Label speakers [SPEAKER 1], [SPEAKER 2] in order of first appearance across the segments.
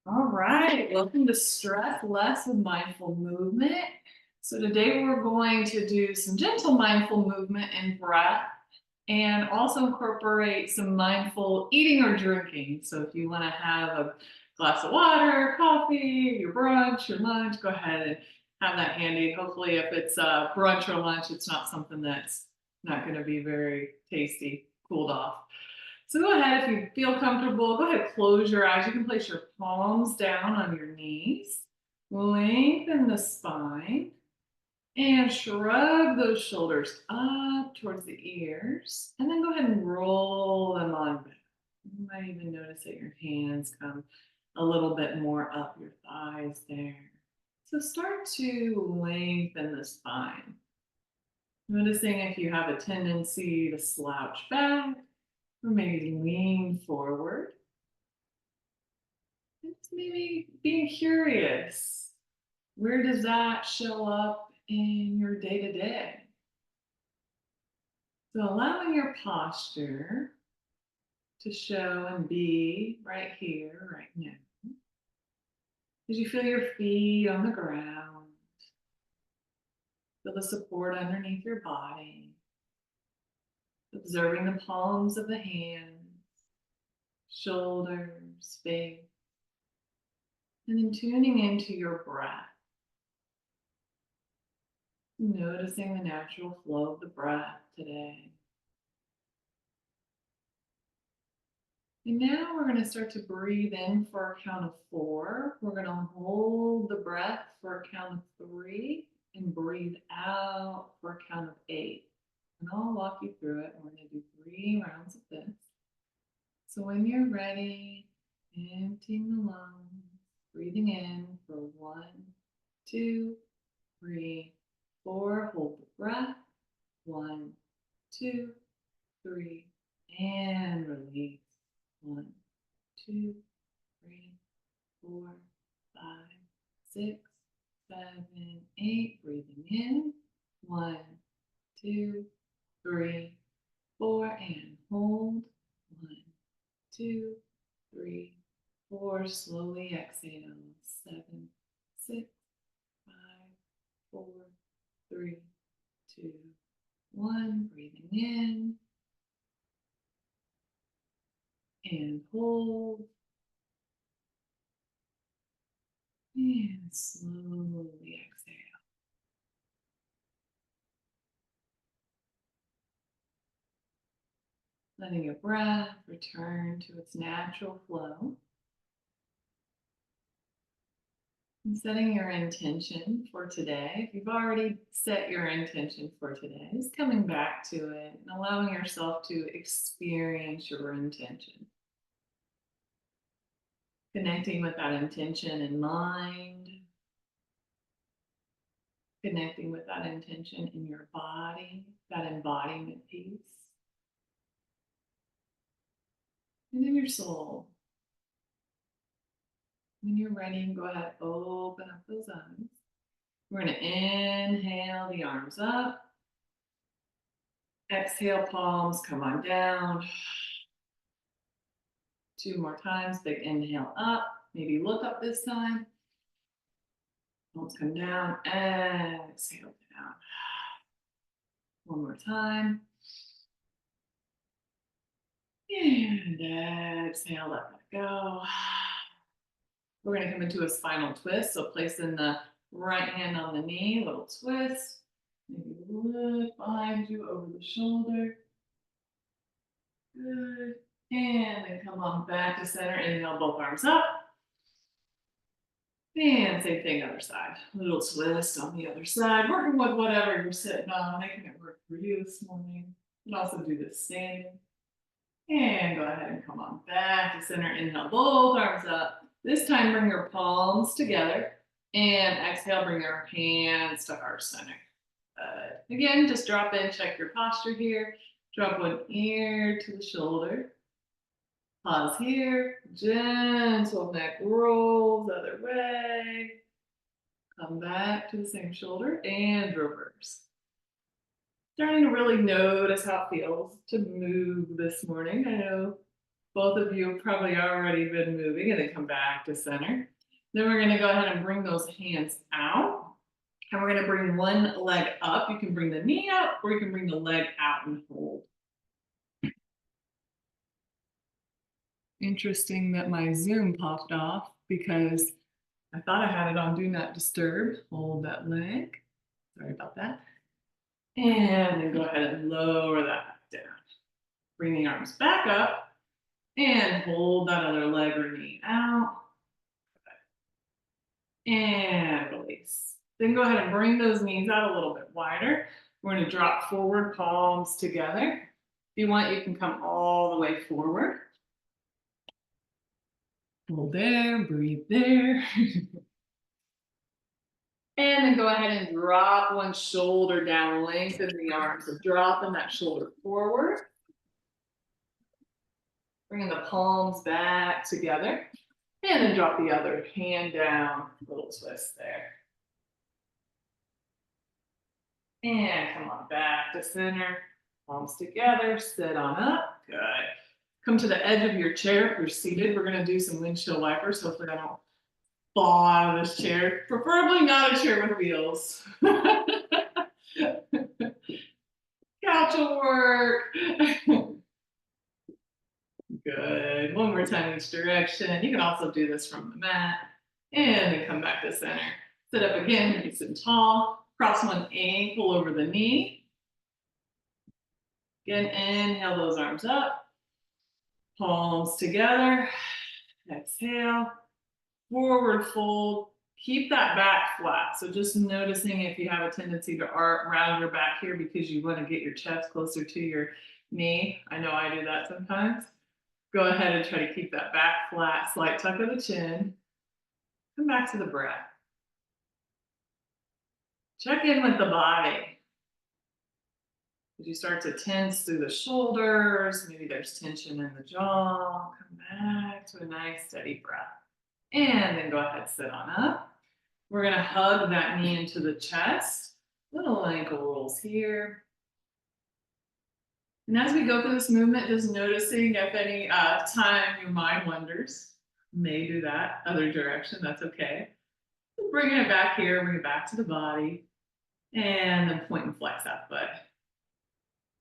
[SPEAKER 1] All right, welcome to Stress Less with Mindful Movement. So, today we're going to do some gentle mindful movement and breath and also incorporate some mindful eating or drinking. So, if you want to have a glass of water, coffee, your brunch, your lunch, go ahead and have that handy. Hopefully, if it's brunch or lunch, it's not something that's not going to be very tasty, cooled off. So go ahead, if you feel comfortable, go ahead, close your eyes. You can place your palms down on your knees, lengthen the spine, and shrug those shoulders up towards the ears. And then go ahead and roll them on back. You might even notice that your hands come a little bit more up your thighs there. So start to lengthen the spine. Noticing if you have a tendency to slouch back or maybe lean forward. It's maybe being curious. Where does that show up in your day to day? So allowing your posture to show and be right here, right now. As you feel your feet on the ground, feel the support underneath your body, observing the palms of the hands, shoulders, face, and then tuning into your breath. Noticing the natural flow of the breath today. And now we're going to start to breathe in for a count of 4. We're going to hold the breath for a count of 3 and breathe out for a count of 8. And I'll walk you through it. We're going to do 3 rounds of this. So when you're ready, emptying the lungs, breathing in for 1, 2, 3, 4. Hold the breath. 1, 2, 3, and release. 1, 2, 3, 4, 5, 6, 7, 8. Breathing in. 1, 2, 3, 4, and hold. 1, 2, 3, 4. Slowly exhale. 7, 6, 5, 4, 3, 2, 1. Breathing in and hold. And slowly exhale. Letting your breath return to its natural flow. And setting your intention for today. If you've already set your intention for today, just coming back to it and allowing yourself to experience your intention. Connecting with that intention in mind. Connecting with that intention in your body, that embodiment piece. And in your soul. When you're ready, go ahead, open up those eyes. We're going to inhale the arms up. Exhale, palms come on down. 2 more times. Big inhale up. Maybe look up this time. Palms come down. Exhale down. 1 more time. And exhale, let that go. We're going to come into a spinal twist. So placing the right hand on the knee, little twist. Maybe look behind you over the shoulder. Good. And then come on back to center. Inhale, both arms up. And same thing, other side. A little twist on the other side. Working with whatever you're sitting on, making it work for you this morning. You can also do this standing. And go ahead and come on back to center. Inhale, both arms up. This time, bring your palms together. And exhale, bring your hands to heart center. Again, just drop in, check your posture here. Drop one ear to the shoulder. Pause here. Gentle neck rolls the other way. Come back to the same shoulder and reverse. Starting to really notice how it feels to move this morning. I know Both of you have probably already been moving, and then come back to center. Then we're gonna go ahead and bring those hands out. And we're gonna bring one leg up. You can bring the knee up, or you can bring the leg out and hold. Interesting that my Zoom popped off because I thought I had it on Do Not Disturb. Hold that leg. Sorry about that. And then go ahead and lower that down. Bring the arms back up and hold that other leg or knee out. And release. Then go ahead and bring those knees out a little bit wider. We're going to drop forward, palms together. If you want, you can come all the way forward. Hold there, breathe there. And then go ahead and drop one shoulder down, lengthen the arms. So dropping that shoulder forward. Bringing the palms back together. And then drop the other hand down, little twist there. And come on back to center, palms together, sit on up, good. Come to the edge of your chair if you're seated. We're gonna do some windshield wipers. Hopefully I don't fall out of this chair. Preferably not a chair with wheels. Couch will work. Good, one more time each direction. You can also do this from the mat. And then come back to center. Sit up again, nice and tall. Cross one ankle over the knee. Again, inhale those arms up. Palms together. Exhale. Forward fold. Keep that back flat. So just noticing if you have a tendency to round your back here because you want to get your chest closer to your knee. I know I do that sometimes. Go ahead and try to keep that back flat. Slight tuck of the chin. Come back to the breath. Check in with the body. As you start to tense through the shoulders, maybe there's tension in the jaw, come back to a nice steady breath. And then go ahead, sit on up. We're gonna hug that knee into the chest. Little ankle rolls here. And as we go through this movement, just noticing if any time your mind wanders, may do that, other direction, that's okay. Bringing it back here, bring it back to the body, and then point and flex that foot.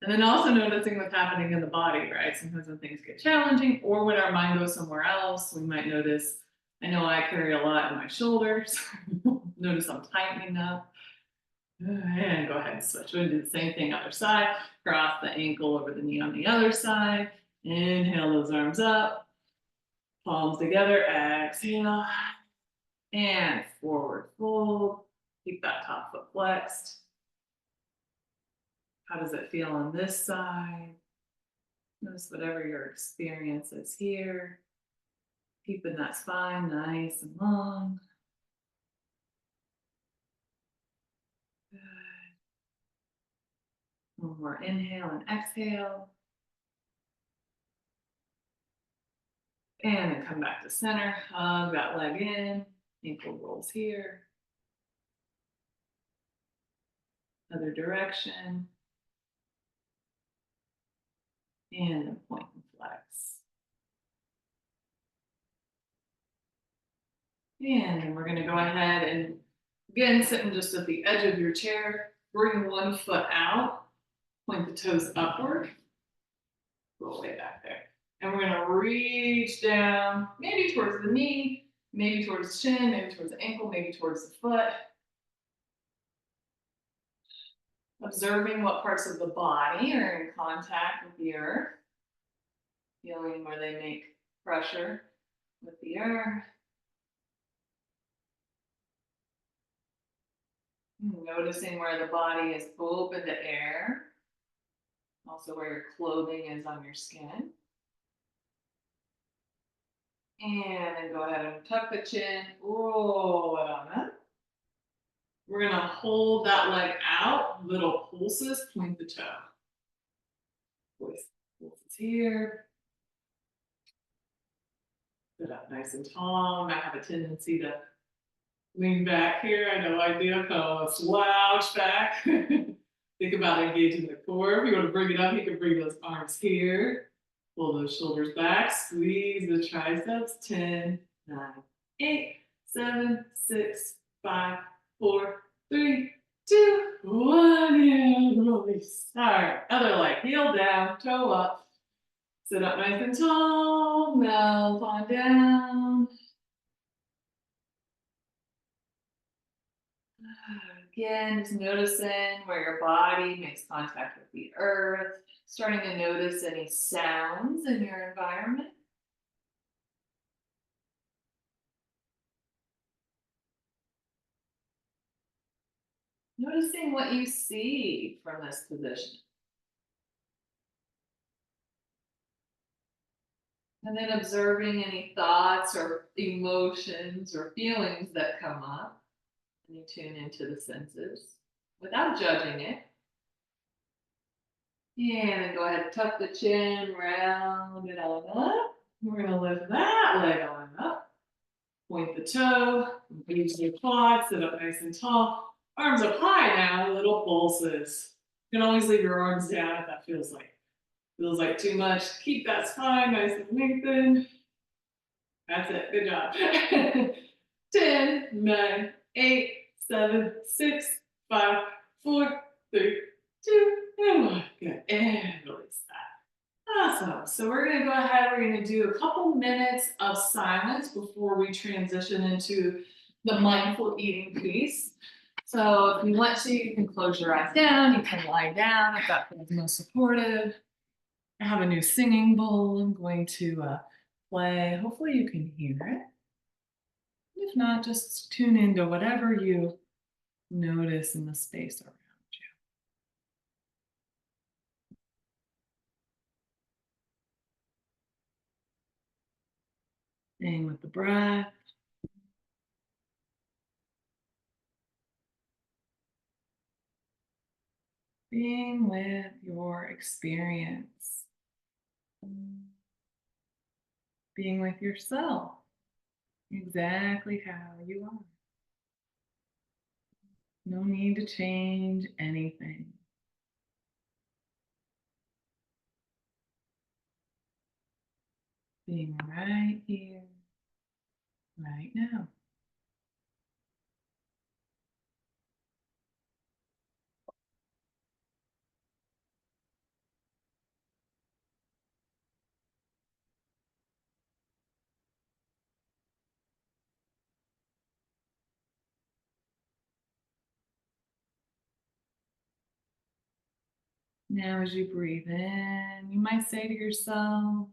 [SPEAKER 1] And then also noticing what's happening in the body, right? Sometimes when things get challenging or when our mind goes somewhere else, we might notice, I know I carry a lot in my shoulders. Notice I'm tightening up. And go ahead and switch. We're gonna do the same thing other side. Cross the ankle over the knee on the other side. Inhale those arms up. Palms together, exhale. And forward fold. Keep that top foot flexed. How does it feel on this side? Notice whatever your experience is here. Keeping that spine nice and long. Good. One more inhale and exhale. And then come back to center. Hug that leg in. Ankle rolls here. Other direction. And then point and flex. And then we're going to go ahead and again, sitting just at the edge of your chair, bring one foot out, point the toes upward, roll way back there. And we're going to reach down, maybe towards the knee, maybe towards the chin, maybe towards the ankle, maybe towards the foot. Observing what parts of the body are in contact with the earth. Feeling where they make pressure with the earth. Noticing where the body is open to air. Also where your clothing is on your skin. And then go ahead and tuck the chin, roll it on up. We're gonna hold that leg out, little pulses, point the toe. Pulses here. Sit up nice and tall. Might have a tendency to lean back here. I know I do. Kind of slouch back. Think about engaging the core. If you want to bring it up, you can bring those arms here. Pull those shoulders back, squeeze the triceps. 10, 9, 8, 7, 6, 5, 4, 3, 2, 1, and release. All right, other leg, heel down, toe up. Sit up nice and tall, melt on down. Again, just noticing where your body makes contact with the earth, starting to notice any sounds in your environment. Noticing what you see from this position. And then observing any thoughts or emotions or feelings that come up. And you tune into the senses without judging it. And then go ahead and tuck the chin, round it on up. We're going to lift that leg on up. Point the toe, use your quads, sit up nice and tall. Arms up high now, little pulses. You can always leave your arms down if that feels like too much. Keep that spine nice and lengthened. That's it. Good job. 10, 9, 8, 7, 6, 5, 4, 3, 2, and 1. Good. And release that. Awesome. So we're going to go ahead. We're going to do a couple minutes of silence before we transition into the mindful eating piece. So if you want to, you can close your eyes down. You can lie down if that feels most supportive. I have a new singing bowl I'm going to play. Hopefully you can hear it. If not, just tune into whatever you notice in the space around you. Staying with the breath. Being with your experience. Being with yourself. Exactly how you are. No need to change anything. Being right here, right now. Now, as you breathe in, you might say to yourself,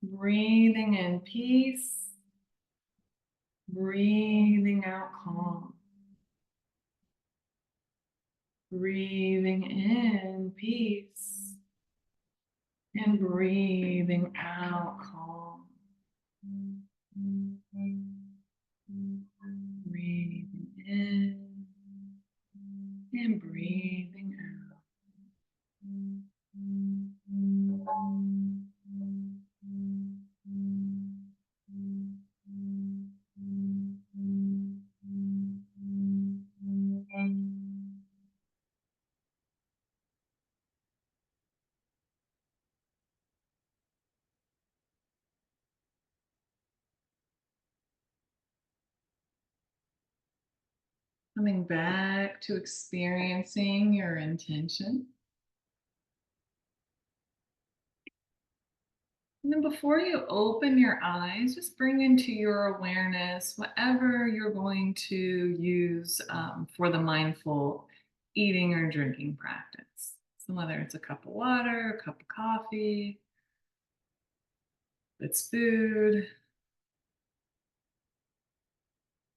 [SPEAKER 1] breathing in peace, breathing out calm. Breathing in peace and breathing out calm. Breathing in and breathing out. Coming back to experiencing your intention. And then before you open your eyes, just bring into your awareness whatever you're going to use for the mindful eating or drinking practice. So whether it's a cup of water, a cup of coffee, it's food.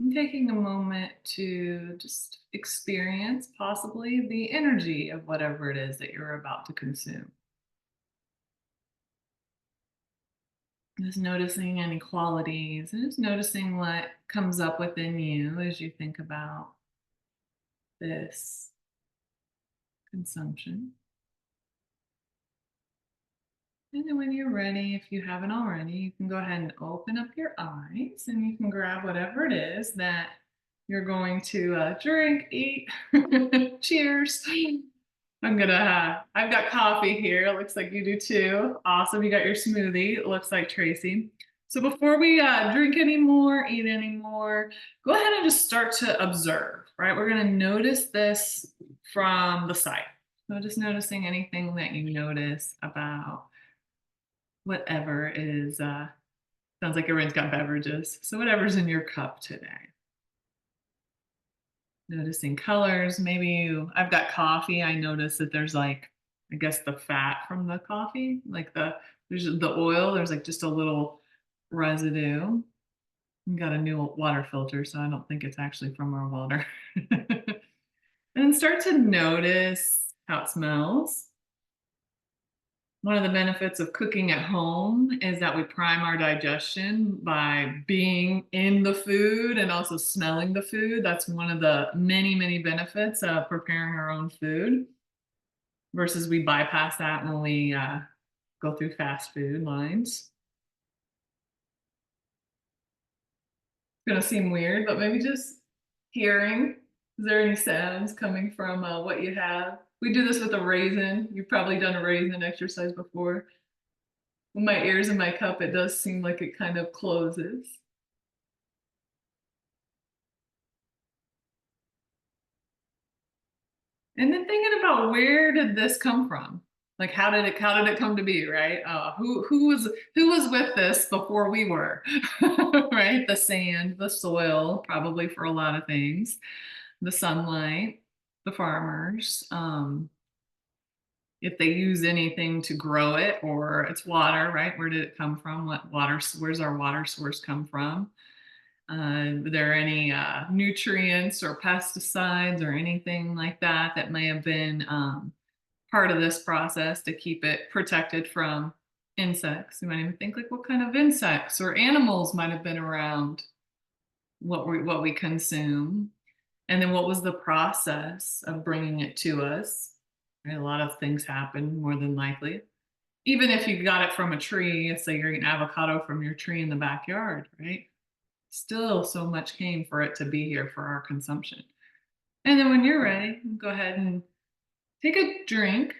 [SPEAKER 1] And taking a moment to just experience possibly the energy of whatever it is that you're about to consume. Just noticing any qualities and just noticing what comes up within you as you think about this consumption. And then when you're ready, if you haven't already, you can go ahead and open up your eyes and you can grab whatever it is that you're going to drink, eat. Cheers. I've got coffee here. It looks like you do too. Awesome. You got your smoothie. It looks like Tracy. So before we drink anymore, eat anymore, go ahead and just start to observe, right? We're going to notice this from the side. So just noticing anything that you notice about whatever is, sounds like everyone's got beverages. So whatever's in your cup today. Noticing colors. Maybe I've got coffee. I notice that there's like, I guess the fat from the coffee, like there's the oil, there's like just a little residue. We got a new water filter, so I don't think it's actually from our water. And then start to notice how it smells. One of the benefits of cooking at home is that we prime our digestion by being in the food and also smelling the food. That's one of the many, many benefits of preparing our own food versus we bypass that when we go through fast food lines. It's going to seem weird, but maybe just hearing. Is there any sounds coming from what you have? We do this with a raisin. You've probably done a raisin exercise before. With my ears in my cup, it does seem like it kind of closes. And then thinking about where did this come from? Like how did it come to be, right? Who was with this before we were, right? The sand, the soil, probably for a lot of things, the sunlight, the farmers. If they use anything to grow it or it's water, right? Where did it come from? What water? Where's our water source come from? Were there any nutrients or pesticides or anything like that that may have been part of this process to keep it protected from insects? You might even think like what kind of insects or animals might have been around what we consume, and then what was the process of bringing it to us? Right, a lot of things happen more than likely. Even if you got it from a tree, say you're eating avocado from your tree in the backyard, right? Still so much came for it to be here for our consumption. And then when you're ready, go ahead and take a drink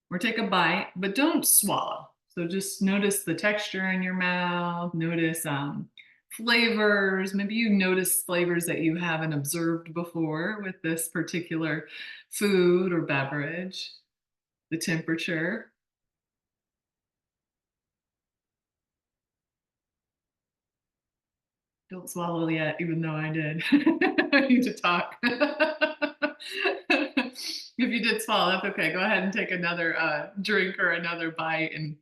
[SPEAKER 1] or take a bite, but don't swallow. So just notice the texture in your mouth, notice flavors. Maybe you notice flavors that you haven't observed before with this particular food or beverage, the temperature. Don't swallow yet, even though I did. I need to talk. If you did swallow, that's okay. Go ahead and take another drink or another bite and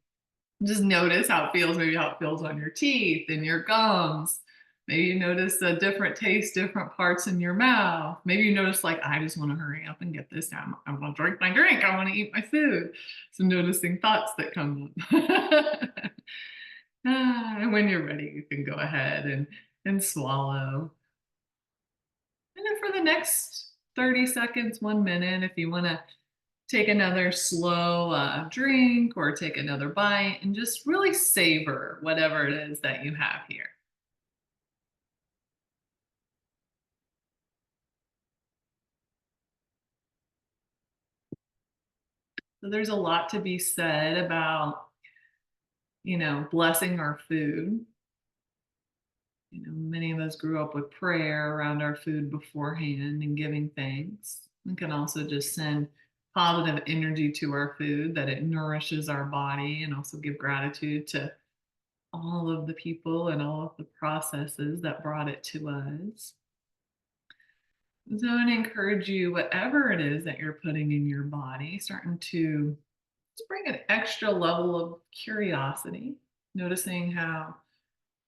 [SPEAKER 1] just notice how it feels, maybe how it feels on your teeth and your gums. Maybe you notice a different taste, different parts in your mouth. Maybe you notice, like, I just want to hurry up and get this down. I want to drink my drink. I want to eat my food. So, noticing thoughts that come up. And when you're ready, you can go ahead and swallow. And then for the next 30 seconds, 1 minute, if you want to take another slow drink or take another bite and just really savor whatever it is that you have here. So there's a lot to be said about, blessing our food. Many of us grew up with prayer around our food beforehand and giving thanks. We can also just send positive energy to our food that it nourishes our body and also give gratitude to all of the people and all of the processes that brought it to us. So I encourage you, whatever it is that you're putting in your body, starting to just bring an extra level of curiosity, noticing how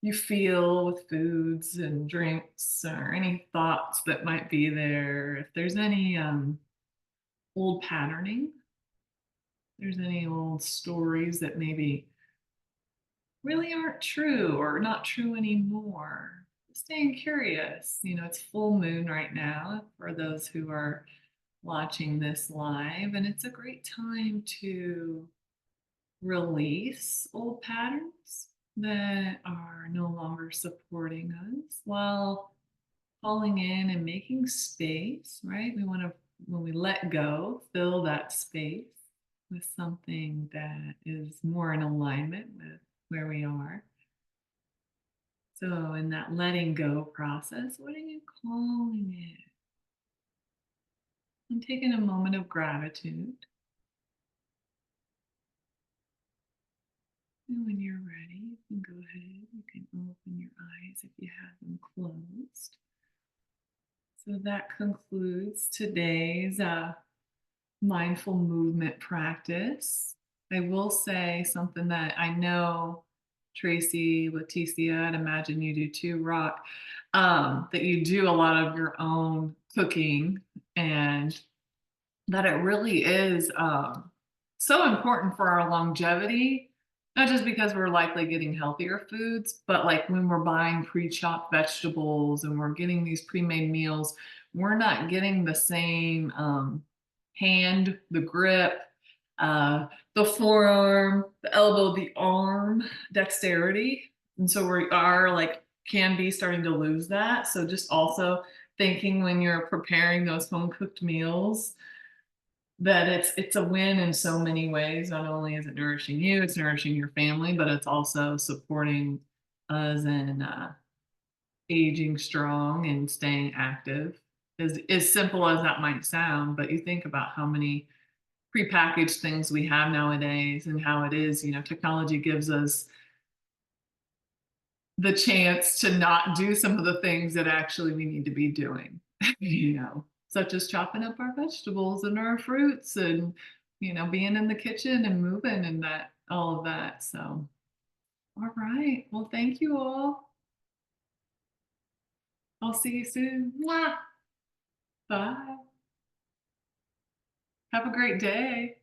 [SPEAKER 1] you feel with foods and drinks or any thoughts that might be there. If there's any old patterning, there's any old stories that maybe really aren't true or not true anymore. Staying curious. It's full moon right now for those who are watching this live, and it's a great time to release old patterns that are no longer supporting us while calling in and making space, right? We want to when we let go, fill that space with something that is more in alignment with where we are. So, in that letting go process, what are you calling it? And taking a moment of gratitude. And when you're ready, you can go ahead. You can open your eyes if you have them closed. So that concludes today's mindful movement practice. I will say something that I know Tracy, Leticia, I'd imagine you do too, Rock, that you do a lot of your own cooking and that it really is so important for our longevity, not just because we're likely getting healthier foods, but like when we're buying pre-chopped vegetables and we're getting these pre-made meals, we're not getting the same hand, the grip, uh, the forearm, the elbow, the arm dexterity. And so we are like, can be starting to lose that. So just also thinking when you're preparing those home cooked meals, that it's a win in so many ways. Not only is it nourishing you, it's nourishing your family, but it's also supporting us in aging strong and staying active. As simple as that might sound, but you think about how many prepackaged things we have nowadays and how it is, technology gives us the chance to not do some of the things that actually we need to be doing, such as chopping up our vegetables and our fruits and, being in the kitchen and moving and that, all of that. So, all right. Well, thank you all. I'll see you soon. Mwah. Bye. Have a great day.